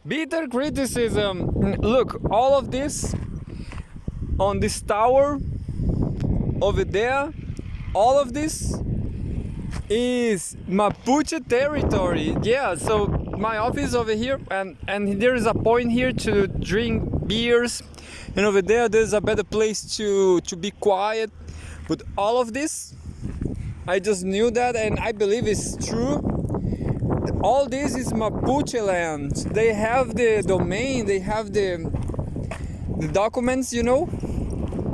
Bitter criticism. Look, all of this on this tower over there, all of this is Mapuche territory. Yeah, so my office over here, and there is a point here to drink beers, and over there's a better place to be quiet. But all of this, I just knew that, and I believe it's true. All this is Mapuche land. They have the domain, they have the documents, you know.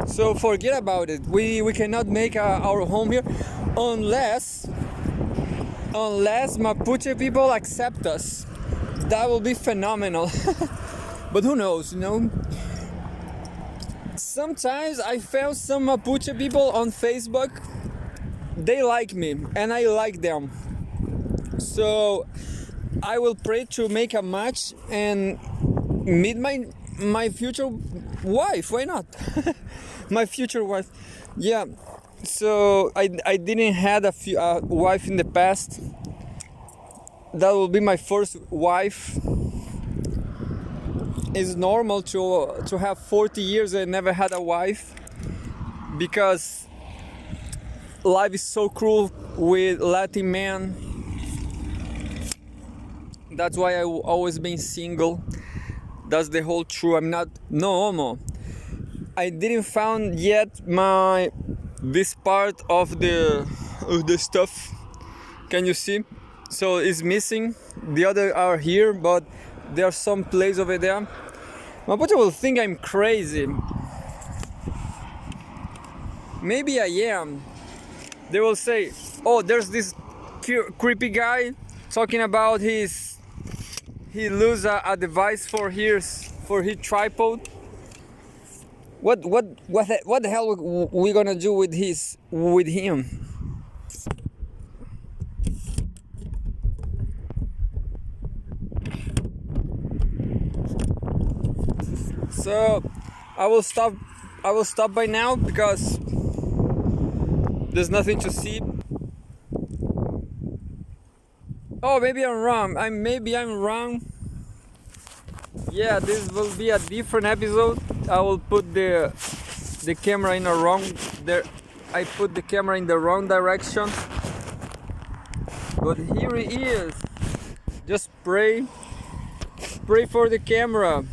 So forget about it. We cannot make our home here unless Mapuche people accept us. That will be phenomenal. But who knows, you know? Sometimes I found some Mapuche people on Facebook. They like me and I like them. So I will pray to make a match and meet my future wife. Why not? My future wife. Yeah. So I didn't had a wife in the past. That will be my first wife. It's normal to have 40 years and never had a wife, because life is so cruel with Latin men. That's why I always been single. That's the whole truth. I'm not no homo. I didn't found yet this part of the stuff. Can you see? So it's missing. The other are here, but there's some place over there. Mapuche will think I'm crazy. Maybe I am. They will say, "Oh, there's this creepy guy talking about he lose a device for his tripod. What the hell we gonna do with him?" So I will stop by now because there's nothing to see. Oh, maybe I'm wrong. Maybe I'm wrong. Yeah, this will be a different episode. I will put the camera in a wrong there. I put the camera in the wrong direction. But here it is. Just pray for the camera.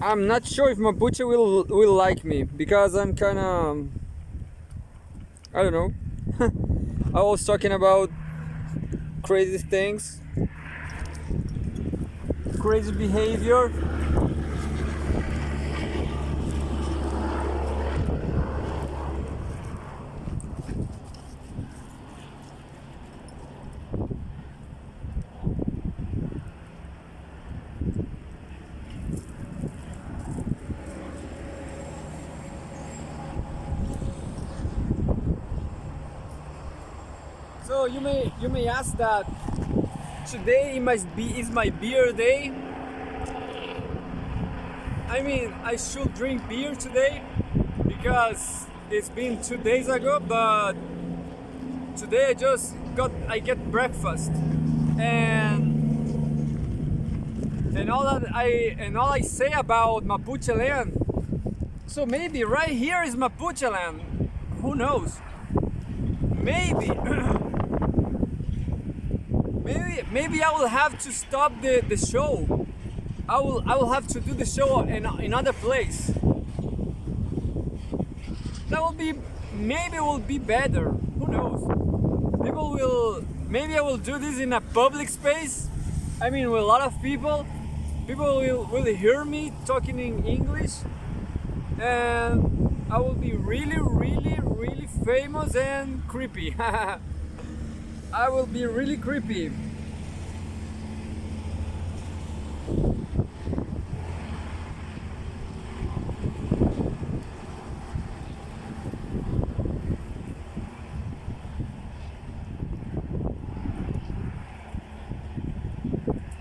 I'm not sure if Mapuche will like me, because I'm kinda, I don't know. I was talking about crazy things, crazy behavior. So you may ask that today is my beer day. I mean, I should drink beer today because it's been 2 days ago, but today I get breakfast and all I say about Mapuche land. So maybe right here is Mapuche land. Who knows? Maybe. Maybe I will have to stop the show. I will have to do the show in another place. That will be, maybe it will be better. Who knows? Maybe I will do this in a public space. I mean, with a lot of people. People will hear me talking in English, and I will be really, really, really famous and creepy. I will be really creepy.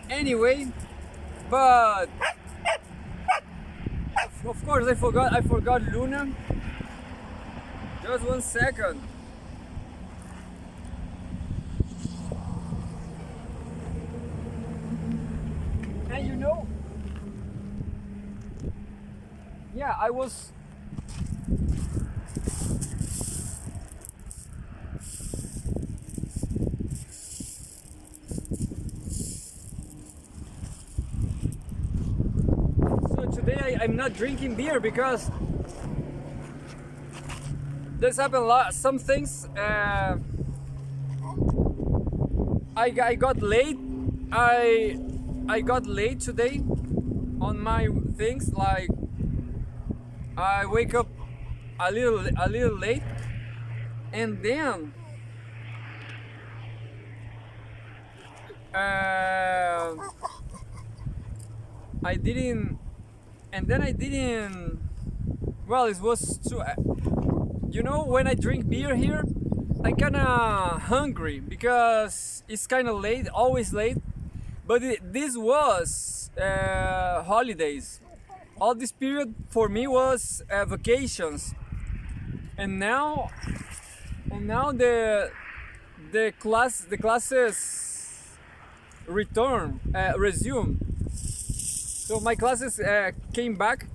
Anyway, but of course I forgot Luna. Just 1 second. yeah, I was. So today I'm not drinking beer because there's happened a lot. Some things. I got late. I got late today on my things. Like I wake up a little late, and then uh, I didn't. And then I didn't. Well, it was too. You know, when I drink beer here, I kinda hungry because it's kinda late, always late. But this was holidays. All this period for me was vacations, and now the classes resume. So my classes came back.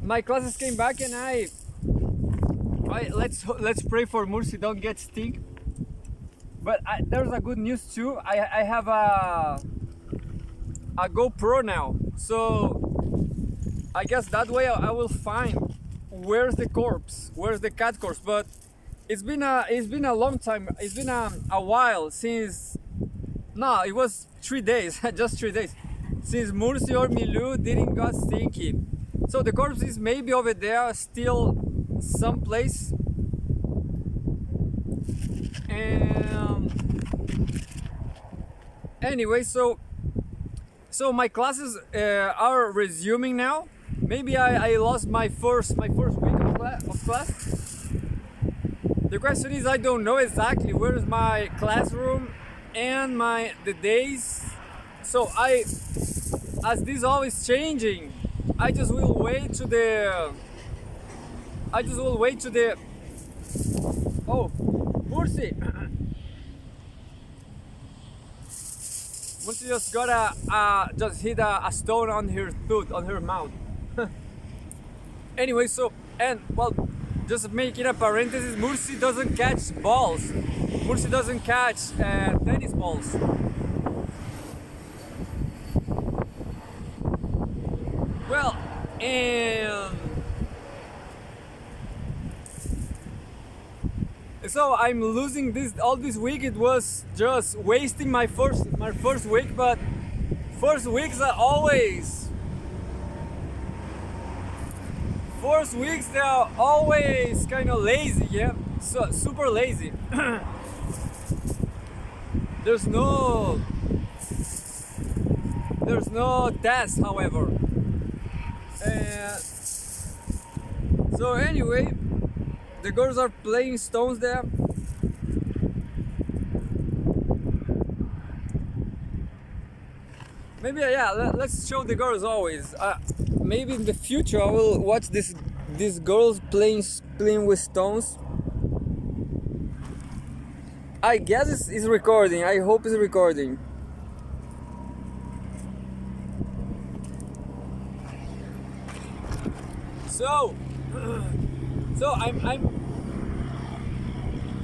My classes came back, and let's pray for Mursi don't get stink. But there's a good news too. I have a GoPro now, so I guess that way I will find where's the corpse, where's the cat corpse. But it's been a long time. It's been a while since. No, it was 3 days, just 3 days, since Mursi or Milu didn't got stinky. So the corpse is maybe over there, still someplace. And anyway, so my classes are resuming now. Maybe I lost my first week of class. The question is, I don't know exactly where is my classroom and the days. So as this always changing, I just will wait to the. Oh, Mursi. Mursi just got just hit a stone on her tooth, on her mouth. Anyway, so, and well, just making a parenthesis, Mursi doesn't catch balls. Mursi doesn't catch tennis balls. Well, and so I'm losing all this week. It was just wasting my first week, but first weeks are always they are always kind of lazy, yeah, so super lazy. there's no test, however. So anyway, the girls are playing stones there. Maybe, yeah, let's show the girls always. Maybe in the future I will watch these girls playing with stones. I guess it's recording. I hope it's recording. So I'm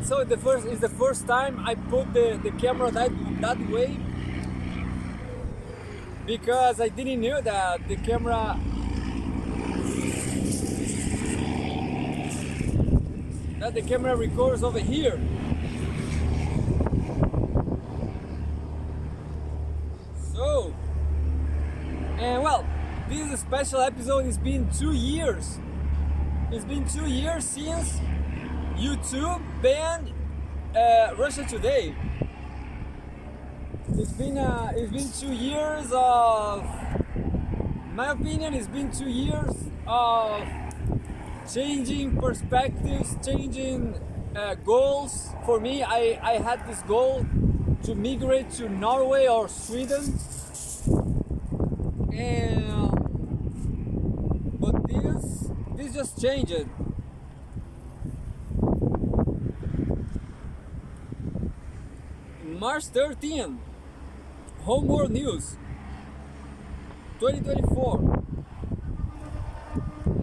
so it's the first time I put the camera that way, because I didn't know that the camera records over here. So, and well, this is a special episode. It's been 2 years. It's been 2 years since YouTube banned Russia Today. It's been 2 years of, in my opinion, it's been 2 years of changing perspectives, changing goals. For me, I had this goal to migrate to Norway or Sweden, and but this just changed. March 13th, Homeworld News 2024.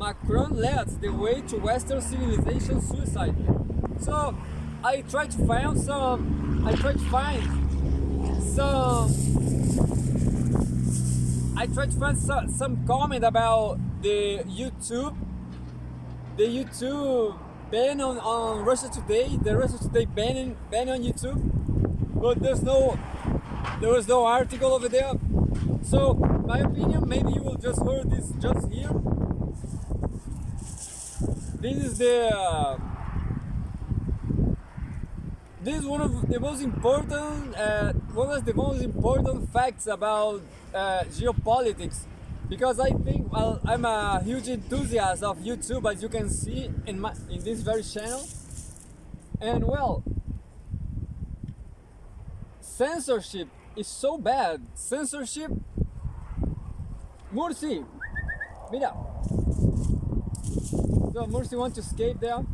Macron leads the way to Western civilization suicide. So I tried to find some. I tried to find some comment about the YouTube ban on Russia Today, the Russia Today ban on YouTube, but there was no article over there. So my opinion, maybe you will just heard this just here. This is one of the most important facts about geopolitics, because I think, well, I'm a huge enthusiast of YouTube, as you can see in this very channel, and well, censorship is so bad. Censorship. Mursi, mira. So Mursi wants to escape there.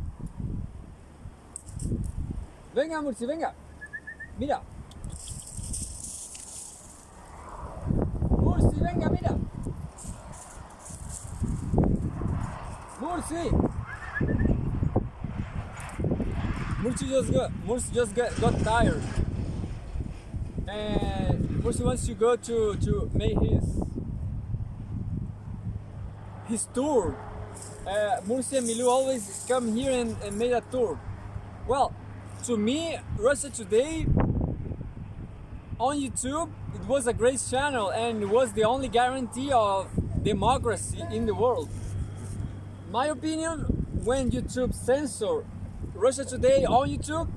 Venga, Mursi, venga. Mira. Mursi, venga, mira. Mursi. Mursi just got tired. And Mursi wants to go to make his tour. Mursi and Milu always come here and make a tour. Well, to me, Russia Today on YouTube, it was a great channel and it was the only guarantee of democracy in the world. My opinion, when YouTube censored Russia Today on YouTube,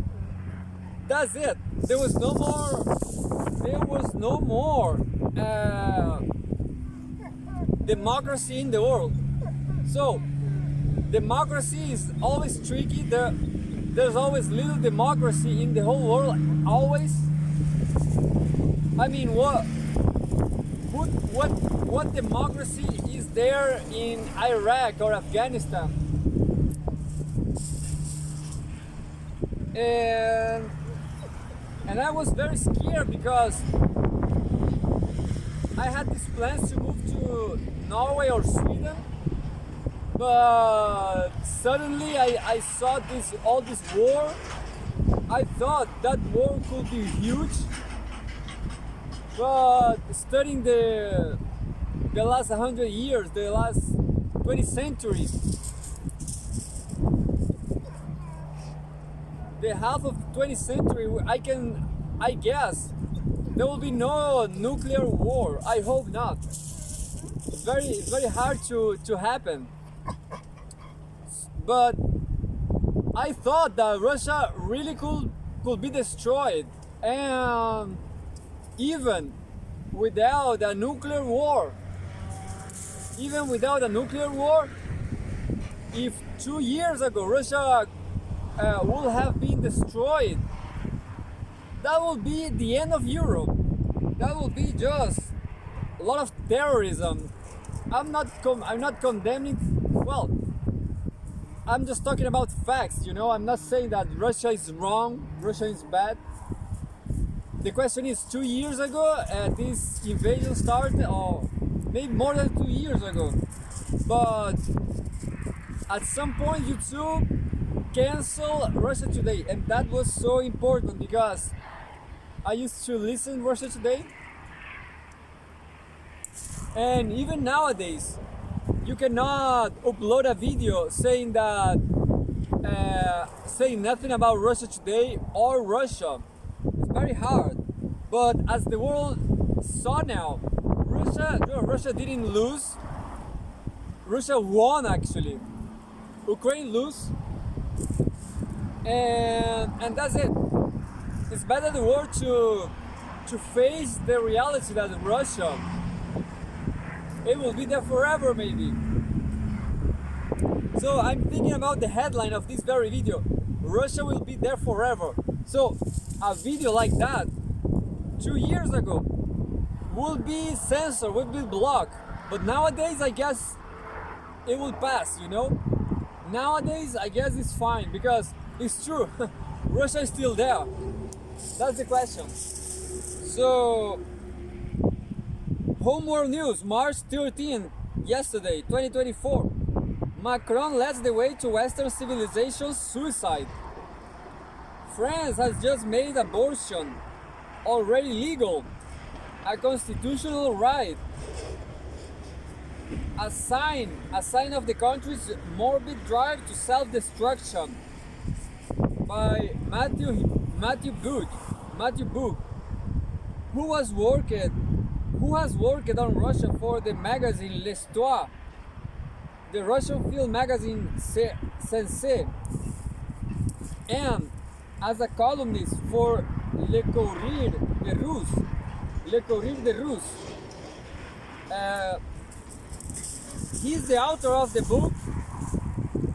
that's it. There was no more democracy in the world. So democracy is always tricky. There's always little democracy in the whole world. Always. I mean, what democracy is there in Iraq or Afghanistan? And I was very scared because I had these plans to move to Norway or Sweden, but suddenly I saw all this war. I thought that war could be huge, but studying the last 100 years, the last 20 centuries, the half of the 20th century, I guess there will be no nuclear war. I hope not. It's very hard to happen. But I thought that Russia really could be destroyed, and even without a nuclear war, if 2 years ago Russia would have been destroyed, that would be the end of Europe. That would be just a lot of terrorism. I'm not condemning. Well, I'm just talking about facts. I'm not saying that Russia is wrong, Russia is bad. The question is, 2 years ago this invasion started, or maybe more than 2 years ago. But at some point YouTube canceled Russia Today, and that was so important because I used to listen to Russia Today, and even nowadays you cannot upload a video saying nothing about Russia Today or Russia. It's very hard. But as the world saw now, Russia didn't lose. Russia won, actually. Ukraine lose, and that's it. It's better the world to face the reality that Russia, it will be there forever, maybe. So I'm thinking about the headline of this very video: Russia will be there forever. So a video like that 2 years ago would be censored, would be blocked. But nowadays, I guess it will pass. Nowadays, I guess it's fine because it's true. Russia is still there. That's the question. So, Homeworld News, March 13th, yesterday, 2024. Macron leads the way to Western civilization's suicide. France has just made abortion already legal, a constitutional right, a sign of the country's morbid drive to self-destruction. By Matthew Book, who has worked on Russia for the magazine L'Histoire, the Russian film magazine Sensei, and as a columnist for Le Courrier de Russe. He's the author of the book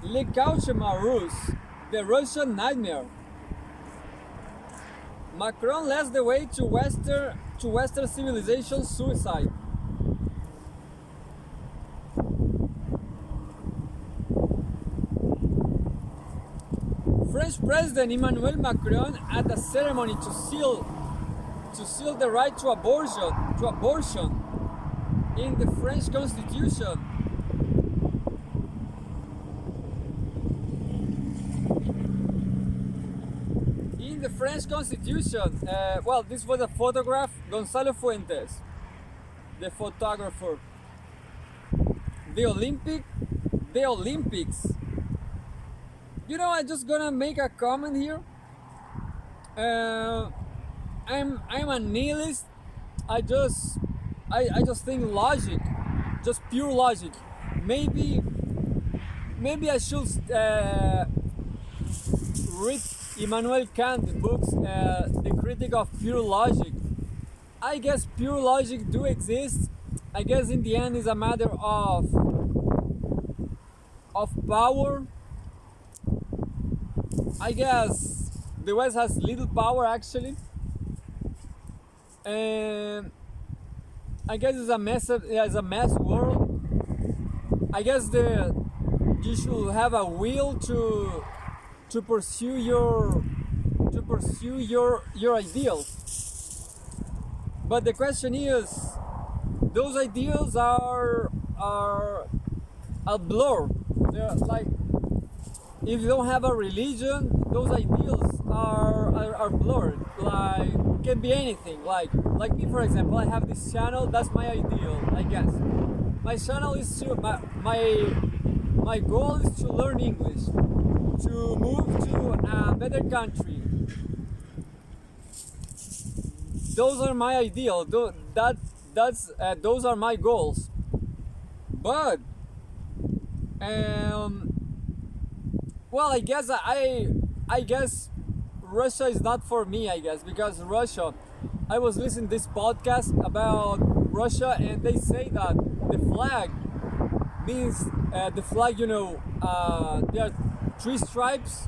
Le Cauchemar Russe, the Russian Nightmare. Macron leads the way to Western civilization's suicide. French President Emmanuel Macron at a ceremony to seal the right to abortion in the French Constitution. In the French Constitution, well, this was a photograph. Gonzalo Fuentes, the photographer. The Olympics. You know, I'm just gonna make a comment here. I'm a nihilist. I just think logic, just pure logic. Maybe I should read Immanuel Kant's books, The Critic of Pure Logic. I guess pure logic do exist. I guess in the end is a matter of power. I guess the West has little power actually, and I guess it's a mess world. I guess you should have a will to pursue your ideals. But the question is, those ideals are a blur. They're like, if you don't have a religion, those ideals are blurred. Like, can be anything. Like me, for example, I have this channel. That's my ideal, I guess. My channel is to my goal is to learn English, to move to a better country. Those are my ideal. Those are my goals. But well, I guess Russia is not for me, I guess, because Russia, I was listening to this podcast about Russia, and they say that the flag means the flag, you know, there are 3 stripes.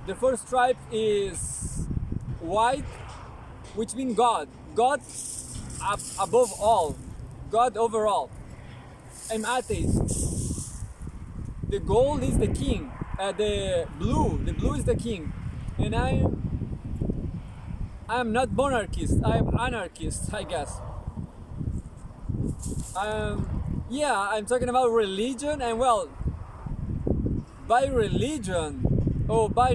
The first stripe is white, which means God above all, God overall. I'm atheist. The gold is the king. The blue is the king, and I am not monarchist. I am anarchist, I guess. Yeah, I'm talking about religion, and well, by religion, by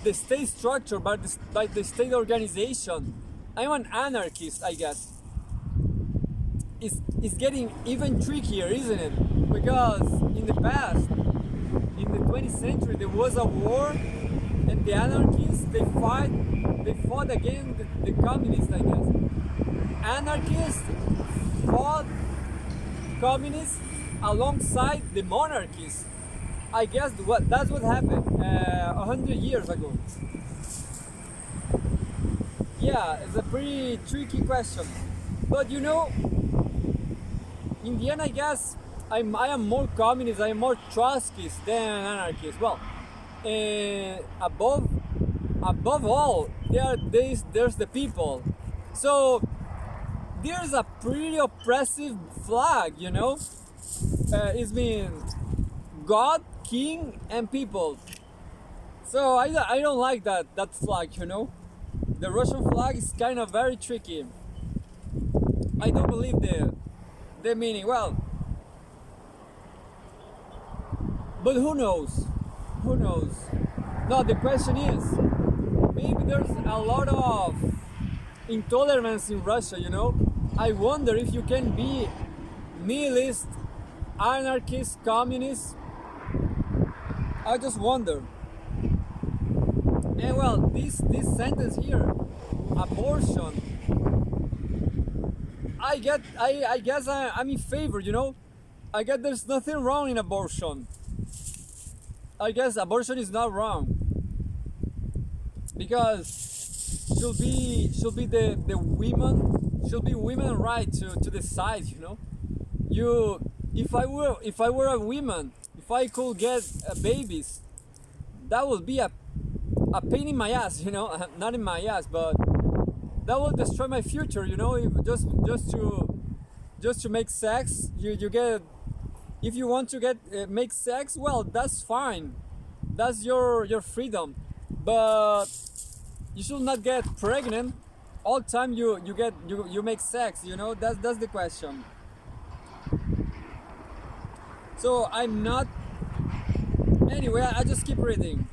the state structure, by the state organization, I'm an anarchist, I guess. It's getting even trickier, isn't it? Because in the past, in the 20th century, there was a war, and the anarchists they fought against the communists, I guess. Anarchists fought communists alongside the monarchists. I guess that's what happened 100 years ago. Yeah, it's a pretty tricky question, but you know, in the end, I guess I am more communist, I am more Trotskyist than anarchist. Well, above all, there's the people. So there's a pretty oppressive flag, you know. It's been God, King, and people. So I don't like that flag, you know. The Russian flag is kind of very tricky. I don't believe the meaning. Well, But who knows? Who knows? No, the question is, maybe there's a lot of intolerance in Russia, you know? I wonder if you can be nihilist, anarchist, communist. I just wonder. And well, this sentence here, abortion, I guess I'm in favor, you know? I guess there's nothing wrong in abortion. I guess abortion is not wrong. Because should be the women, should be women right to decide, you know? If I were a woman, if I could get babies, that would be a pain in my ass, you know? Not in my ass, but that will destroy my future, you know? If just to make sex, you get, if you want to get make sex, well, that's fine, that's your freedom, but you should not get pregnant all the time you make sex, you know? That's the question. So I'm not, anyway, I just keep reading.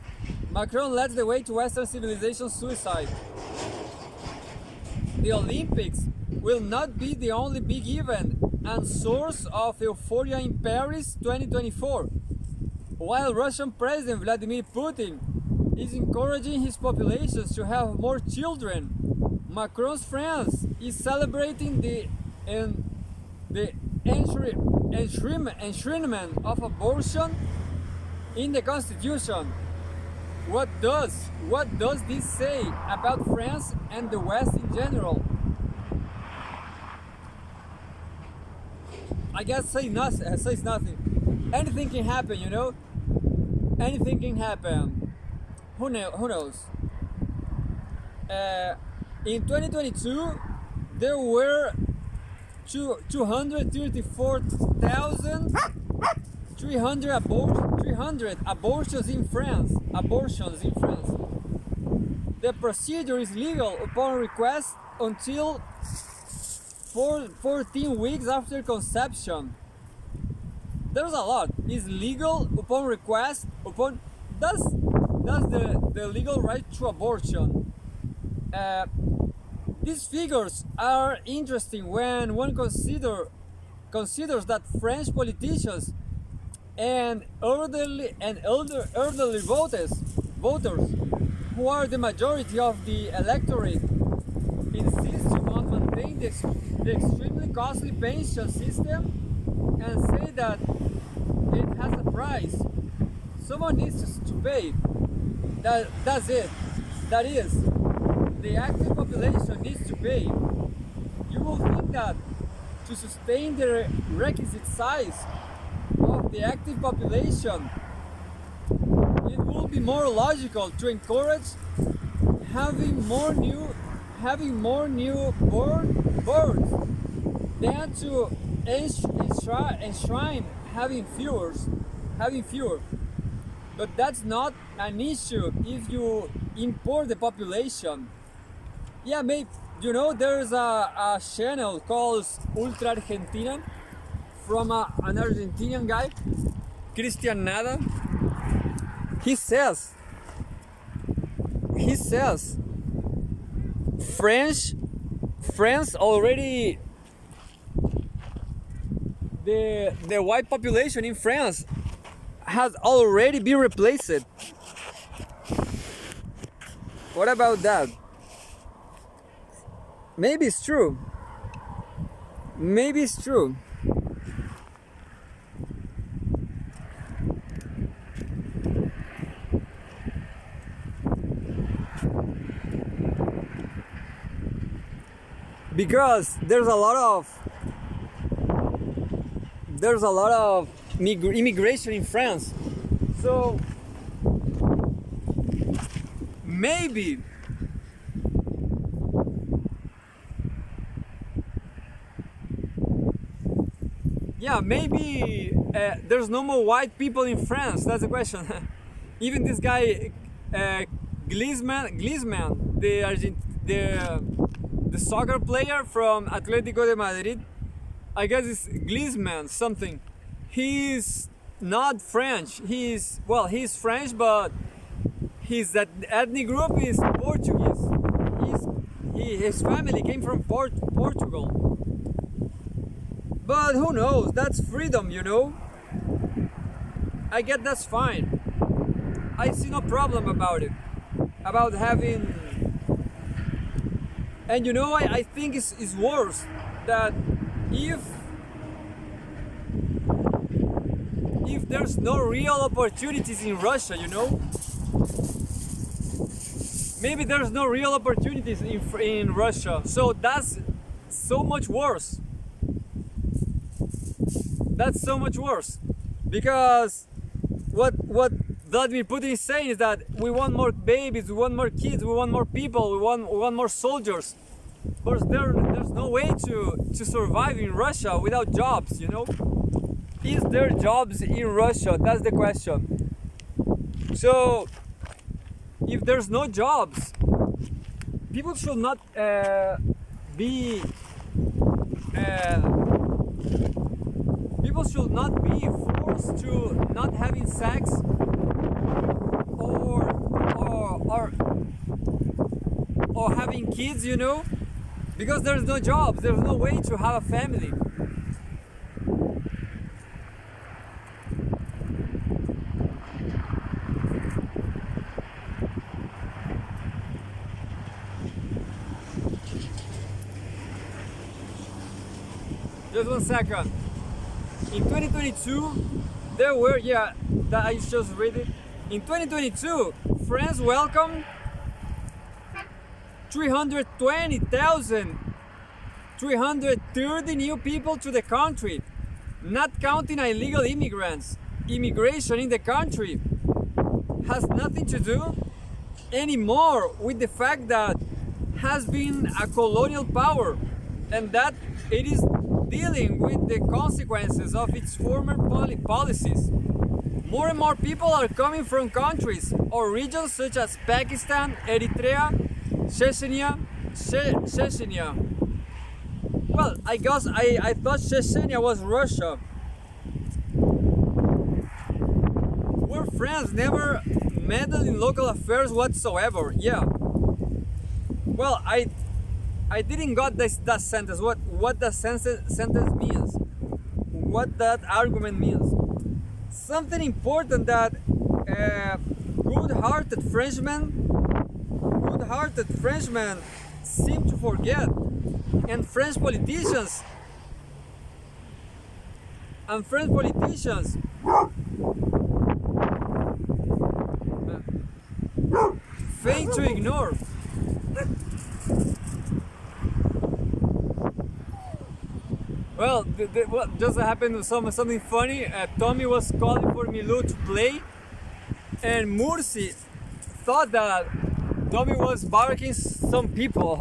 Macron led the way to Western civilization suicide. The Olympics will not be the only big event and source of euphoria in Paris 2024. While Russian President Vladimir Putin is encouraging his populations to have more children, Macron's France is celebrating the enshrinement of abortion in the constitution. What does this say about France and the West in general? I guess says nothing. Anything can happen, you know? Anything can happen. Who knows? In 2022, there were 234,300 abortions in France. The procedure is legal upon request until 14 weeks after conception. There's a lot. It's legal upon request. That's the legal right to abortion. These figures are interesting when one considers that French politicians and elderly voters, who are the majority of the electorate, insist on maintaining the extremely costly pension system and say that it has a price. Someone needs to pay. That's it. That is, the active population needs to pay. You will think that to sustain the requisite size of the active population, it will be more logical to encourage having more newborn births than to enshrine having fewer. But that's not an issue if you import the population. Yeah, maybe, you know, there's a channel called Ultra Argentina from an Argentinian guy, Christian Nada. He says France already, the white population in France has already been replaced. What about that? Maybe it's true. Maybe it's true. Because there's a lot of immigration in France. So maybe there's no more white people in France. That's the question. Even this guy Griezmann, the soccer player from Atletico de Madrid, I guess it's Griezmann something. He's not French. He's French, but his ethnic group is Portuguese. His family came from Portugal. But who knows? That's freedom, you know? I get that's fine. I see no problem about it. About having. And you know, I think it's worse that if there's no real opportunities in Russia, you know? Maybe there's no real opportunities in Russia. So that's so much worse. That's so much worse. Because what Vladimir Putin is saying is that we want more babies, we want more kids, we want more people, we want more soldiers. But there's no way to survive in Russia without jobs, you know? Is there jobs in Russia? That's the question. So, if there's no jobs, people should not be. People should not be forced to not having sex or having kids, you know, because there's no jobs. There's no way to have a family. Just 1 second. In 2022, there were, that I just read it. In 2022, France welcomed 320,330 new people to the country, not counting illegal immigrants. Immigration in the country has nothing to do anymore with the fact that has been a colonial power and that it is dealing with the consequences of its former policies. More and more people are coming from countries or regions such as Pakistan, Eritrea, Chechnya. Well, I guess I thought Chechnya was Russia. Where France never meddled in local affairs whatsoever. Yeah. Well, I didn't got that sentence. What the sentence means. What that argument means. Something important that good-hearted Frenchmen seem to forget, and French politicians fail to ignore. Well, what just happened was something funny. Tommy was calling for Milou to play, and Mursi thought that Tommy was barking some people.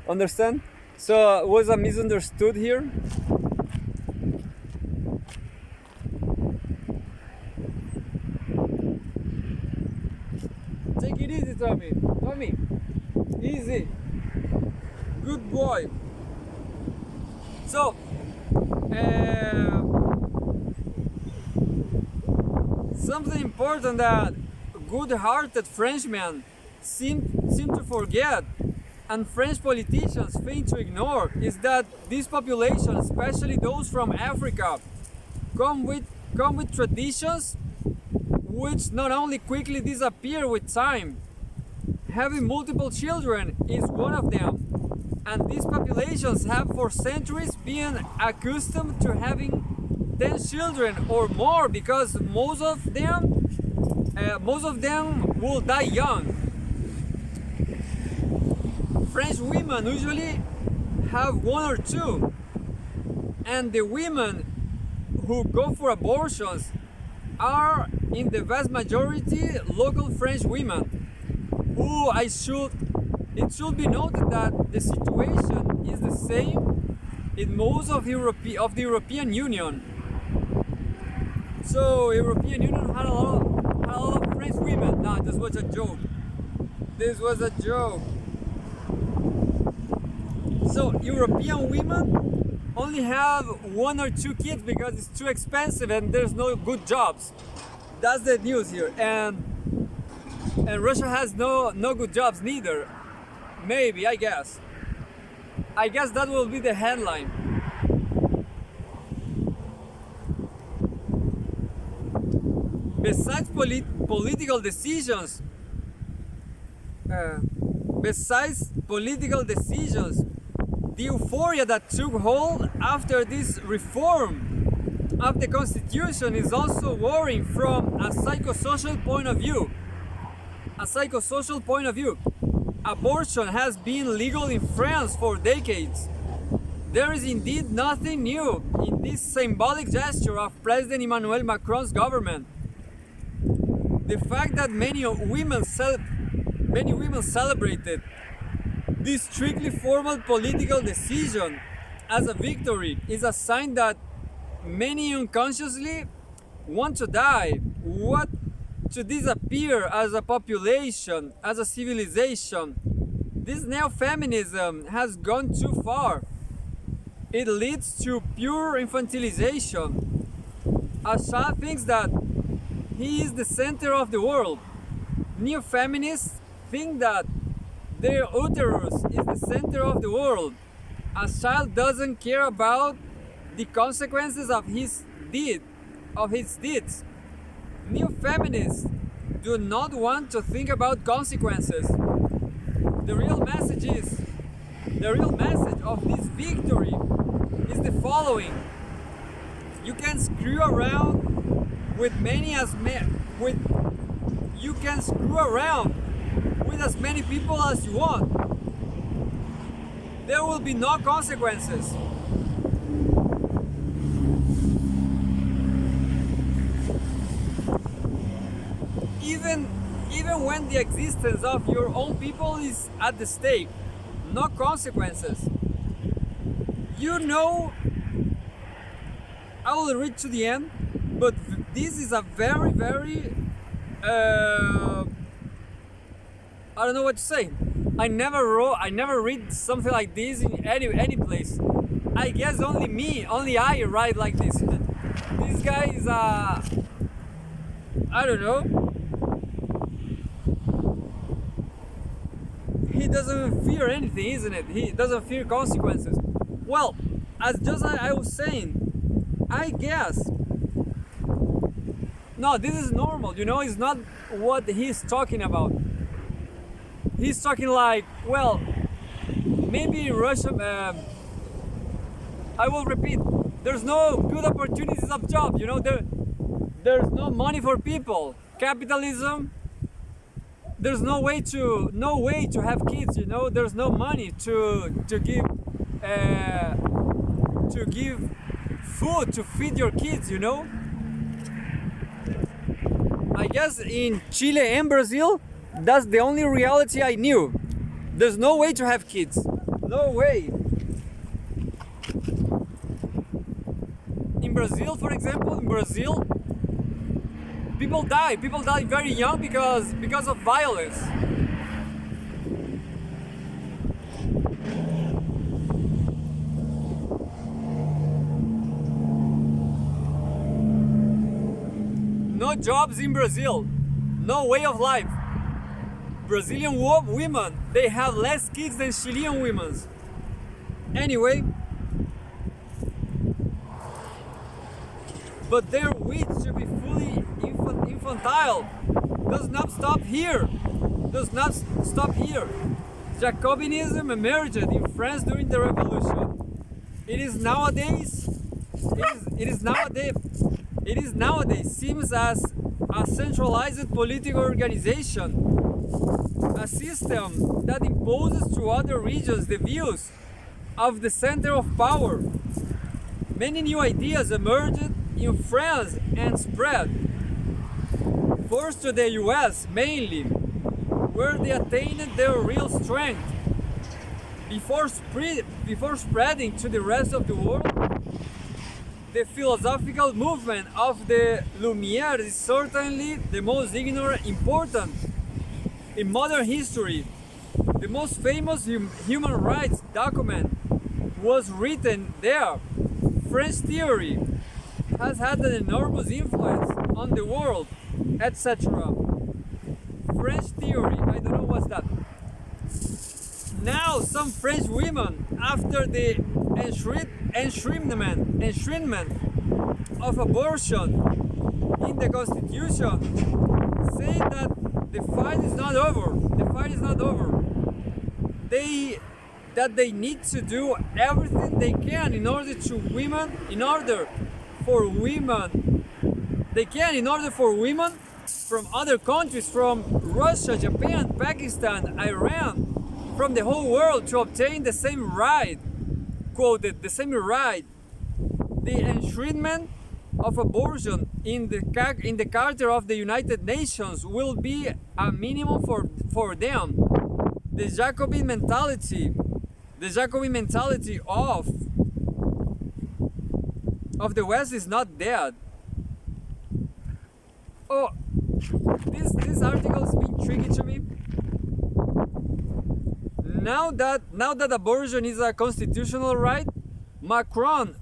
Understand? So it was a misunderstood here. Take it easy, Tommy. Tommy, easy. Good boy. So. Something important that good-hearted Frenchmen seem to forget and French politicians fail to ignore is that this population, especially those from Africa, come with traditions which not only quickly disappear with time. Having multiple children is one of them. And these populations have for centuries been accustomed to having 10 children or more because most of them will die young. French women usually have 1 or 2, and the women who go for abortions are in the vast majority local French women who it should be noted that the situation is the same in most of the European Union. So European Union had a lot of French women. Nah, this was a joke. This was a joke. So European women only have 1 or 2 kids because it's too expensive and there's no good jobs. That's the news here. And Russia has no good jobs neither. Maybe, I guess. I guess that will be the headline. Besides political decisions, the euphoria that took hold after this reform of the constitution is also worrying from a psychosocial point of view. Abortion has been legal in France for decades. There is indeed nothing new in this symbolic gesture of President Emmanuel Macron's government. The fact that many women celebrated this strictly formal political decision as a victory is a sign that many unconsciously want to die, want to disappear as a population, as a civilization. This neo-feminism has gone too far. It leads to pure infantilization. A child thinks that he is the center of the world. Neo-feminists think that their uterus is the center of the world. A child doesn't care about the consequences of his deeds. Neo-feminists do not want to think about consequences. The real message of this victory is the following: you can screw around with as many people as you want. There will be no consequences. Even when the existence of your own people is at the stake, no consequences. You know, I will read to the end, but this is a very, very I don't know what to say. I never read something like this in any place. I guess only I write like this. This guy is I don't know. He doesn't fear anything, isn't it? He doesn't fear consequences. Well, as just I was saying, I guess. No, this is normal, it's not what he's talking about. He's talking like, well, maybe Russia, I will repeat, there's no good opportunities of job, there's no money for people. Capitalism, there's no way to have kids, there's no money to give food to feed your kids, I guess in Chile and Brazil, that's the only reality I knew. There's no way to have kids. No way. In Brazil, for example, people die. People die very young because of violence. No jobs in Brazil. No way of life. Brazilian women, they have less kids than Chilean women. Anyway, but their wish to be fully infantile does not stop here. Jacobinism emerged in France during the revolution. It is nowadays seems as a centralized political organization, a system that imposes to other regions the views of the center of power. Many new ideas emerged in France and spread. First to the US mainly, where they attained their real strength. Before spreading to the rest of the world, the philosophical movement of the Lumière is certainly the most important in modern history. The most famous human rights document was written there. French theory has had an enormous influence on the world, etc. French theory, I don't know what's that. Now some French women, after the enshrinement of abortion in the constitution, say that the fight is not over. The fight is not over. They need to do everything they can in order for women from other countries, from Russia, Japan, Pakistan, Iran, from the whole world, to obtain the same right, quoted, the same right. The enshrinement of abortion in the Charter of the United Nations will be a minimum for them. The Jacobin mentality of the West is not dead. Oh, this article has been tricky to me. Now that abortion is a constitutional right, Macron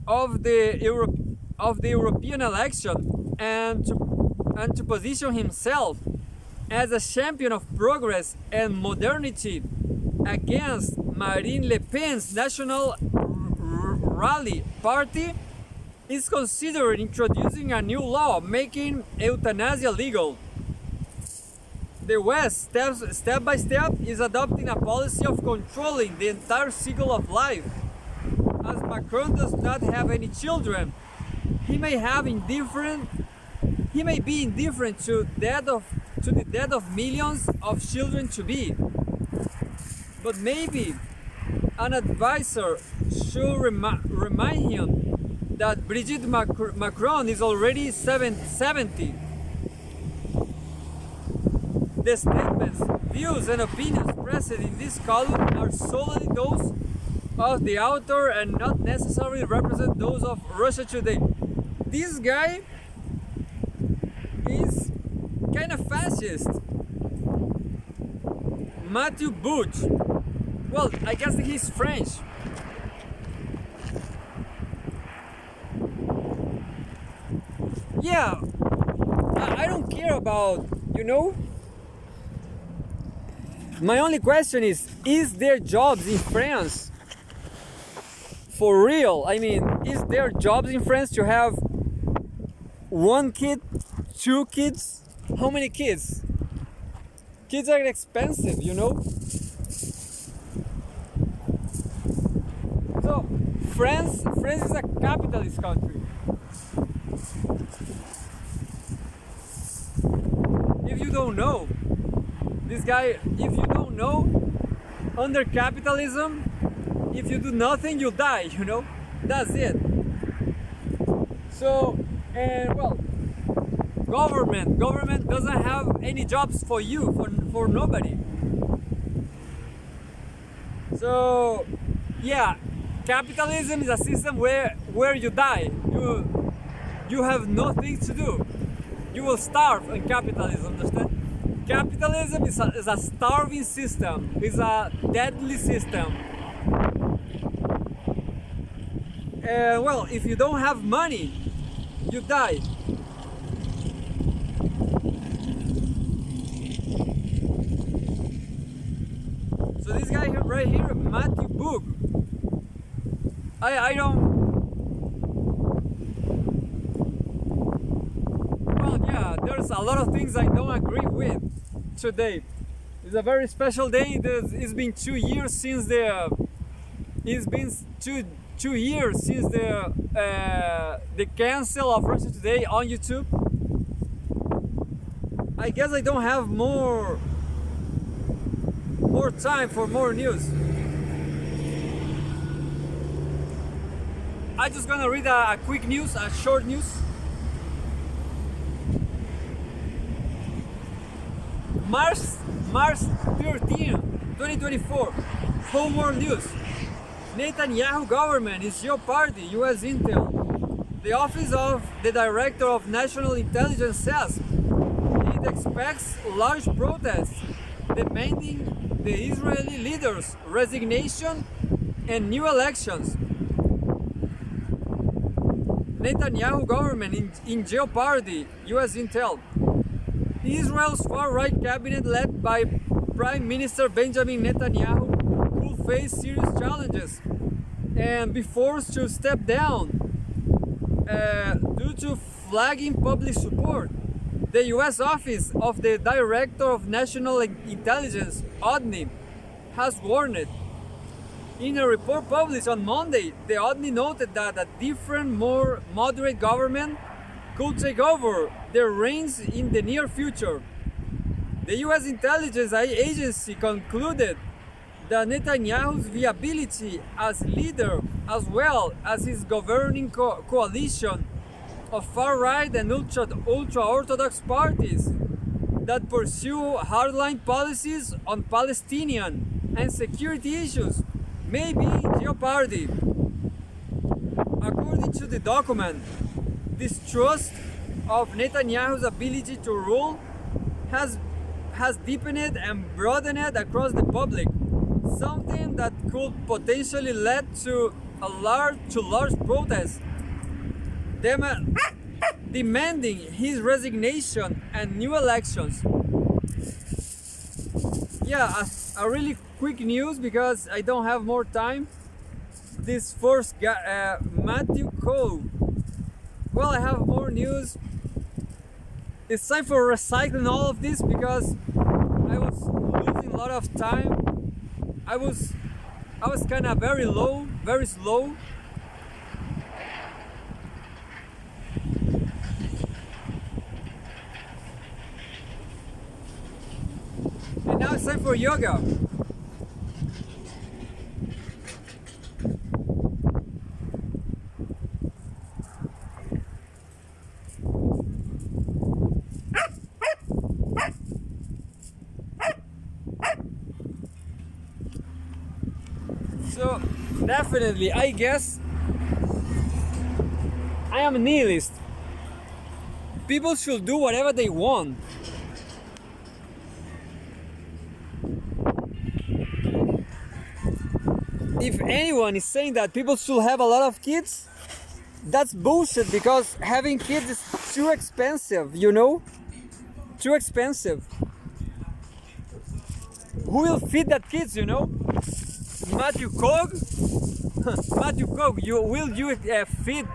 of the European election, and to position himself as a champion of progress and modernity against Marine Le Pen's National Rally Party, is considering introducing a new law making euthanasia legal. The West, step by step, is adopting a policy of controlling the entire cycle of life. As Macron does not have any children, he may be indifferent to the death of millions of children to be. But maybe an advisor should remind him that Brigitte Macron is already 70. The statements, views, and opinions present in this column are solely those of the author and not necessarily represent those of Russia Today. This guy is kind of fascist. Matthew Butch. Well, I guess he's French. Yeah, I don't care about, My only question is there jobs in France? For real? I mean, is there jobs in France to have one kid, two kids? How many kids? Kids are expensive, So, France is a capitalist country. If you don't know, under capitalism, if you do nothing, you die, That's it. So, government doesn't have any jobs for you, for nobody. So, yeah, capitalism is a system where you die. You have nothing to do. You will starve in capitalism, understand? Capitalism is a starving system, is a deadly system. If you don't have money, you die. So this guy right here, Matthew Butch, I don't. Well, yeah, there's a lot of things I don't agree with today. It's a very special day. It's been 2 years since the. It's been two years since the cancel of Russia Today on YouTube. I guess I don't have more time for more news. I'm just gonna read a quick news, a short news. March 13, 2024. Homeworld news. Netanyahu government is your party, US Intel. The Office of the Director of National Intelligence says it expects large protests demanding the Israeli leader's resignation and new elections. Netanyahu government in jeopardy, US intel. Israel's far-right cabinet led by Prime Minister Benjamin Netanyahu will face serious challenges and be forced to step down due to flagging public support. The US Office of the Director of National Intelligence, ODNI, has warned. In a report published on Monday, the ODNI noted that a different, more moderate government could take over the reins in the near future. The US intelligence agency concluded that Netanyahu's viability as leader, as well as his governing coalition of far-right and ultra-Orthodox parties that pursue hardline policies on Palestinian and security issues, may be in jeopardy. According to the document, distrust of Netanyahu's ability to rule has deepened and broadened across the public, something that could potentially lead to large protests demanding his resignation and new elections. Yeah, a really quick news because I don't have more time. This first guy, Matthew Cole. Well, I have more news. It's time for recycling all of this because I was losing a lot of time. I was kind of very slow. And now it's time for yoga. So definitely, I guess I am a nihilist. People should do whatever they want. If anyone is saying that people should have a lot of kids, that's bullshit because having kids is too expensive, you know? Too expensive. Who will feed that kids, you know? Matthew Cog? Matthew Cog, will you feed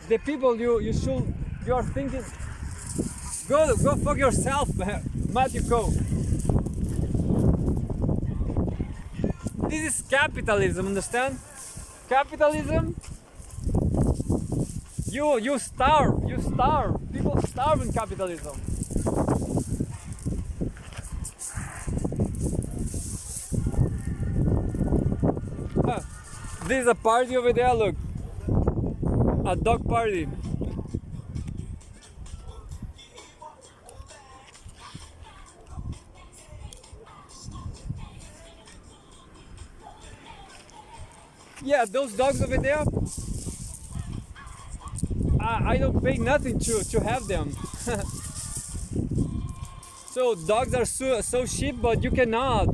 the people you are thinking? Go fuck yourself, Matthew Cog. This is capitalism, understand? Capitalism. You starve. People starve in capitalism. There's a party over there, look. A dog party. Yeah, those dogs over there, I don't pay nothing to have them. So dogs are so cheap, but you cannot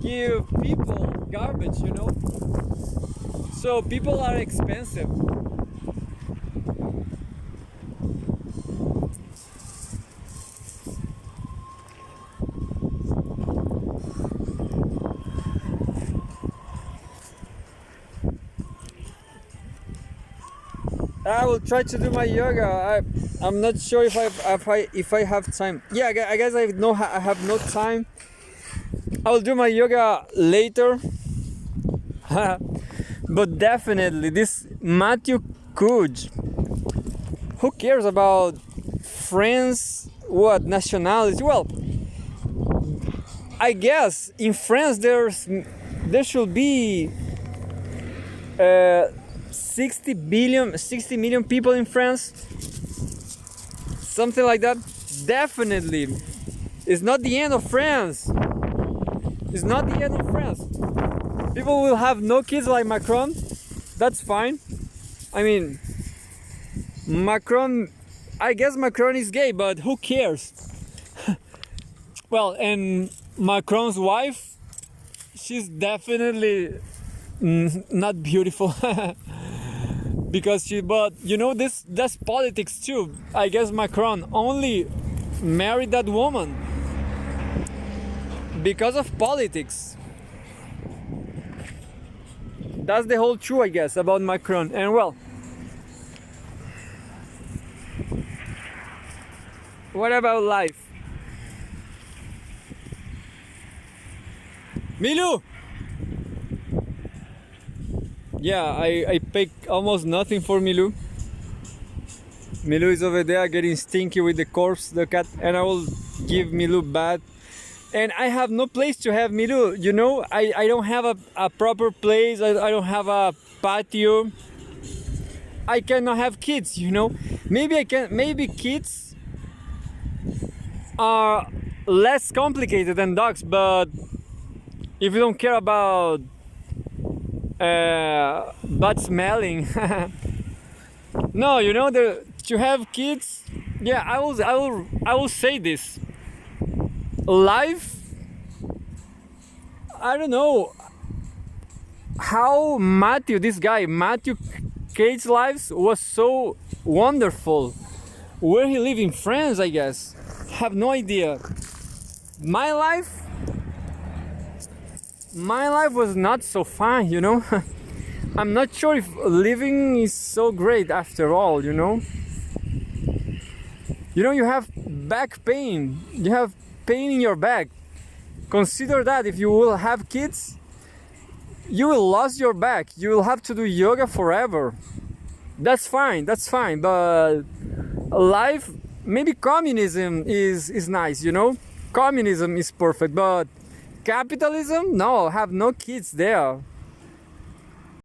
give people garbage, you know? So people are expensive. I will try to do my yoga. I'm not sure if I have time. Yeah, I guess I have no time. I will do my yoga later. But definitely this Matthew Cooge. Who cares about France? What nationality? Well, I guess in France there should be 60 million people in France, something like that. Definitely, it's not the end of France. It's not the end of France. People will have no kids like Macron. That's fine. I mean, Macron. I guess Macron is gay, but who cares? Well, and Macron's wife, she's definitely not beautiful. Because she, but you know, this that's politics too. I guess Macron only married that woman because of politics. That's the whole truth, I guess, about Macron. And well, what about life? Milou! Yeah, I pay almost nothing for Milou. Milou is over there getting stinky with the corpse, the cat, and I will give Milou bath. And I have no place to have Milou, you know? I don't have a proper place, I don't have a patio. I cannot have kids, you know? Maybe kids are less complicated than dogs, but if you don't care about bad smelling, no, you know, to have kids, yeah, I will say this. Life, I don't know how Matthew Cage's life was so wonderful. Where he lived in France, I guess. Have no idea. My life was not so fun, you know. I'm not sure if living is so great after all, you know. You know, you have back pain. You have pain in your back. Consider that if you will have kids, you will lose your back. You will have to do yoga forever. That's fine, but life, maybe communism is nice, you know. Communism is perfect, but capitalism, no, have no kids there.